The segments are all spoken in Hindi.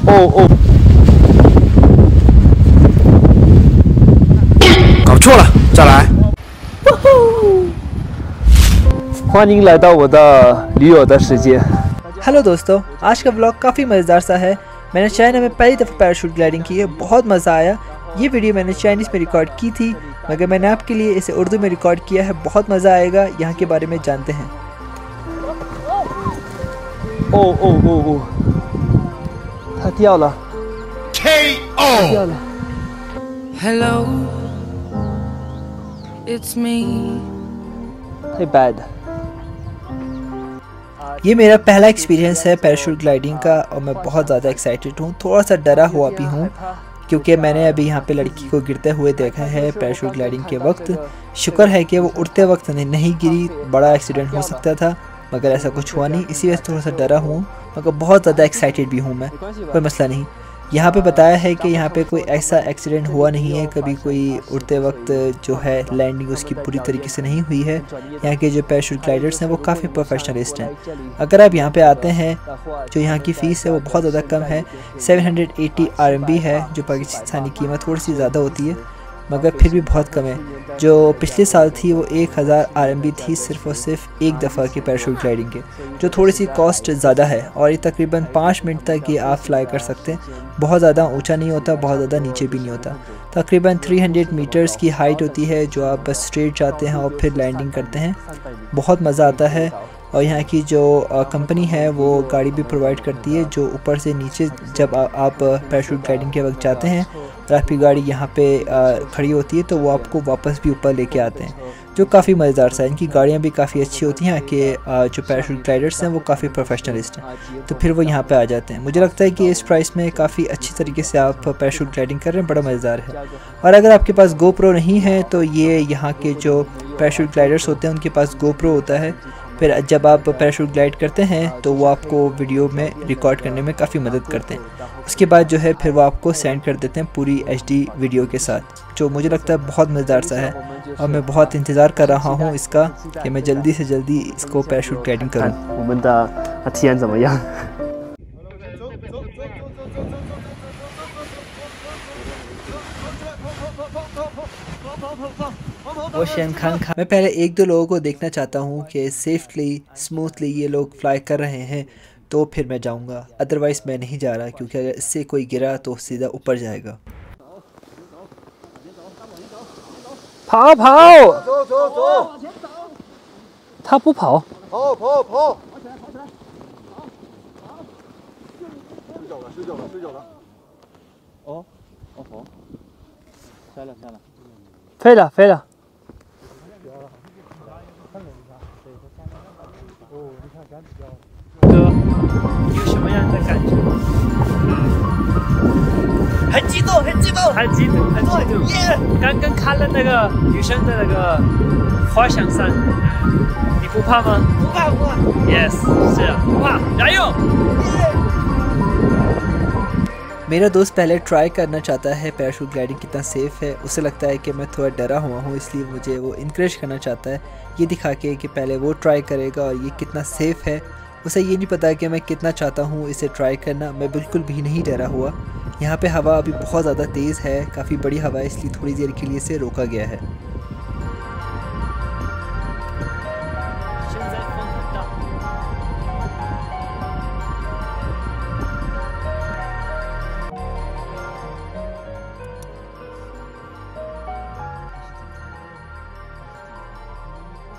哦，搞错了，再来。欢迎来到我的女友的世界。हेलो दोस्तों, आज का व्लॉग काफ़ी मज़ेदार सा है। मैंने चाइना में पहली दफ़ा पैराशूट ग्लाइडिंग की है, बहुत मज़ा आया। ये वीडियो मैंने चाइनीज़ में रिकॉर्ड की थी, मगर मैंने आपके लिए इसे उर्दू में रिकॉर्ड किया है। बहुत मज़ा आएगा, यहाँ के बारे में जानते हैं।哦，他掉了 ，KO， 掉了。Hello, it's me. 太 bad。ये मेरा पहला एक्सपीरियंस है पैराशूट ग्लाइडिंग का और मैं बहुत ज़्यादा एक्साइटेड हूँ। थोड़ा सा डरा हुआ भी हूँ क्योंकि मैंने अभी यहाँ पे लड़की को गिरते हुए देखा है पैराशूट ग्लाइडिंग के वक्त। शुक्र है कि वो उड़ते वक्त नहीं गिरी, बड़ा एक्सीडेंट हो सकता था, मगर ऐसा कुछ हुआ नहीं। इसी वजह से थोड़ा सा डरा हूँ, मगर बहुत ज़्यादा एक्साइटेड भी हूँ मैं। कोई मसला नहीं। यहाँ पे बताया है कि यहाँ पे कोई ऐसा एक्सीडेंट हुआ नहीं है कभी, कोई उड़ते वक्त जो है लैंडिंग उसकी पूरी तरीके से नहीं हुई है। यहाँ के जो पैराशूट ग्लाइडर्स हैं वो काफ़ी प्रोफेशनलिस्ट हैं। अगर आप यहाँ पे आते हैं, जो यहाँ की फ़ीस है वो बहुत ज़्यादा कम है, 780 RMB है, जो पाकिस्तानी कीमत थोड़ी सी ज़्यादा होती है, मगर फिर भी बहुत कम है। जो पिछले साल थी वो 1000 RMB थी सिर्फ़ और सिर्फ एक दफ़ा की पैराशूट ग्लाइडिंग के, जो थोड़ी सी कॉस्ट ज़्यादा है। और ये तकरीबन 5 मिनट तक ये आप फ्लाई कर सकते हैं। बहुत ज़्यादा ऊंचा नहीं होता, बहुत ज़्यादा नीचे भी नहीं होता। तकरीबन 300 मीटर्स की हाइट होती है, जो आप बस स्ट्रेट जाते हैं और फिर लैंडिंग करते हैं। बहुत मज़ा आता है। और यहाँ की जो कंपनी है वो गाड़ी भी प्रोवाइड करती है, जो ऊपर से नीचे जब आप पैराशूट ग्लाइडिंग के वक्त जाते हैं और आपकी गाड़ी यहाँ पे खड़ी होती है तो वो आपको वापस भी ऊपर लेके आते हैं, जो काफ़ी मज़ेदार सा है। इनकी गाड़ियाँ भी काफ़ी अच्छी होती हैं कि जो पैराशूट ग्लाइडर्स हैं वो काफ़ी प्रोफेशनलिस्ट हैं, तो फिर वो यहाँ पे आ जाते हैं। मुझे लगता है कि इस प्राइस में काफ़ी अच्छी तरीके से आप पैराशूट ग्लाइडिंग कर रहे हैं, बड़ा मज़ेदार है। और अगर आपके पास GoPro नहीं है तो ये यहाँ के जो पैराशूट ग्लाइडर्स होते हैं उनके पास GoPro होता है। फिर जब आप पैराशूट ग्लाइड करते हैं तो वो आपको वीडियो में रिकॉर्ड करने में काफ़ी मदद करते हैं। उसके बाद जो है फिर वो आपको सेंड कर देते हैं पूरी HD वीडियो के साथ, जो मुझे लगता है बहुत मज़ेदार सा है। और मैं बहुत इंतज़ार कर रहा हूँ इसका कि मैं जल्दी से जल्दी इसको पैराशूट ग्लाइडिंग करूँ। मैं पहले 1-2 लोगों को देखना चाहता हूँ कि सेफली स्मूथली ये लोग फ्लाई कर रहे हैं, तो फिर मैं जाऊँगा। अदरवाइज़ मैं नहीं जा रहा, क्योंकि अगर इससे कोई गिरा तो सीधा ऊपर जाएगा। 跑，他不跑。跑，睡觉了。哦，摔了。飞了。哥，有什么样的感觉？很激动。刚刚看了那个女生的那个滑翔伞，你不怕吗？不怕。Yes， 是啊，不怕，加油！ मेरा दोस्त पहले ट्राई करना चाहता है पैराशूट ग्लाइडिंग कितना सेफ़ है। उसे लगता है कि मैं थोड़ा डरा हुआ हूँ, इसलिए मुझे वो इनकरेज करना चाहता है, ये दिखा के कि पहले वो ट्राई करेगा और ये कितना सेफ़ है। उसे ये नहीं पता कि मैं कितना चाहता हूँ इसे ट्राई करना। मैं बिल्कुल भी नहीं डरा हुआ। यहाँ पे हवा अभी बहुत ज़्यादा तेज़ है, काफ़ी बड़ी हवा है, इसलिए थोड़ी देर के लिए इसे रोका गया है।5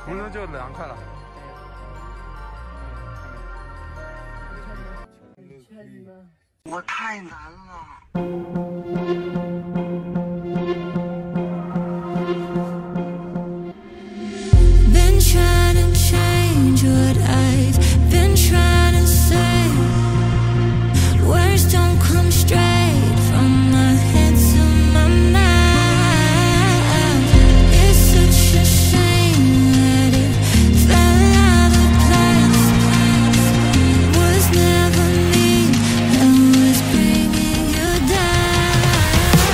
分钟就凉快了。我太难了。Been trying to change what I've been trying to say. Words don't come straight from my head to my mouth. It's such a shame that it fell out of place. Was never me that was bringing you down.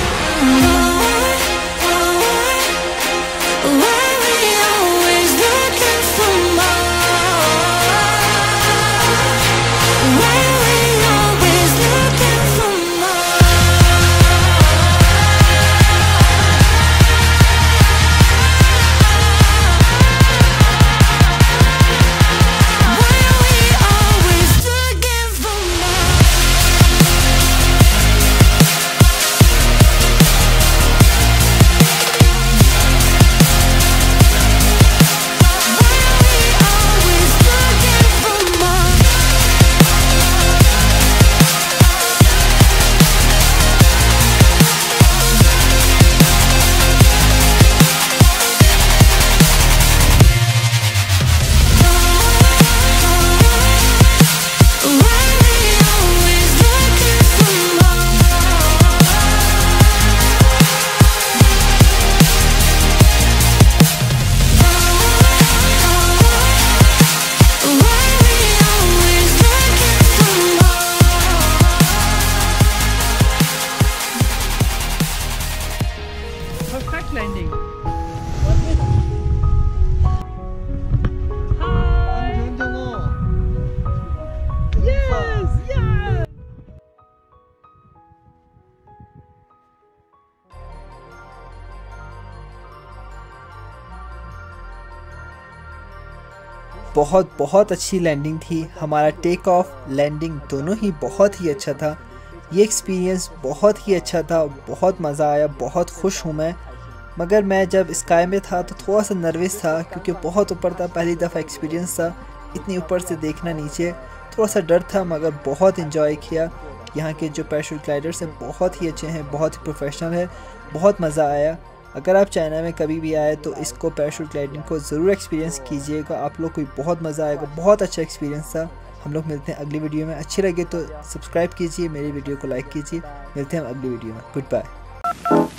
बहुत अच्छी लैंडिंग थी। हमारा टेक ऑफ लैंडिंग दोनों ही बहुत ही अच्छा था। ये एक्सपीरियंस बहुत ही अच्छा था, बहुत मज़ा आया, बहुत खुश हूँ मैं। मगर मैं जब स्काई में था तो थोड़ा सा नर्वस था क्योंकि बहुत ऊपर था, पहली दफ़ा एक्सपीरियंस था, इतनी ऊपर से देखना नीचे, थोड़ा सा डर था। मगर बहुत इन्जॉय किया। यहाँ के जो पैराशूट ग्लाइडर्स हैं बहुत ही अच्छे हैं, बहुत ही प्रोफेशनल है, बहुत मज़ा आया। अगर आप चाइना में कभी भी आए तो इसको पैराशूट ग्लाइडिंग को ज़रूर एक्सपीरियंस कीजिएगा, आप लोग को बहुत मज़ा आएगा। बहुत अच्छा एक्सपीरियंस था। हम लोग मिलते हैं अगली वीडियो में। अच्छी लगे तो सब्सक्राइब कीजिए, मेरी वीडियो को लाइक कीजिए। मिलते हैं अगली वीडियो में। Good bye.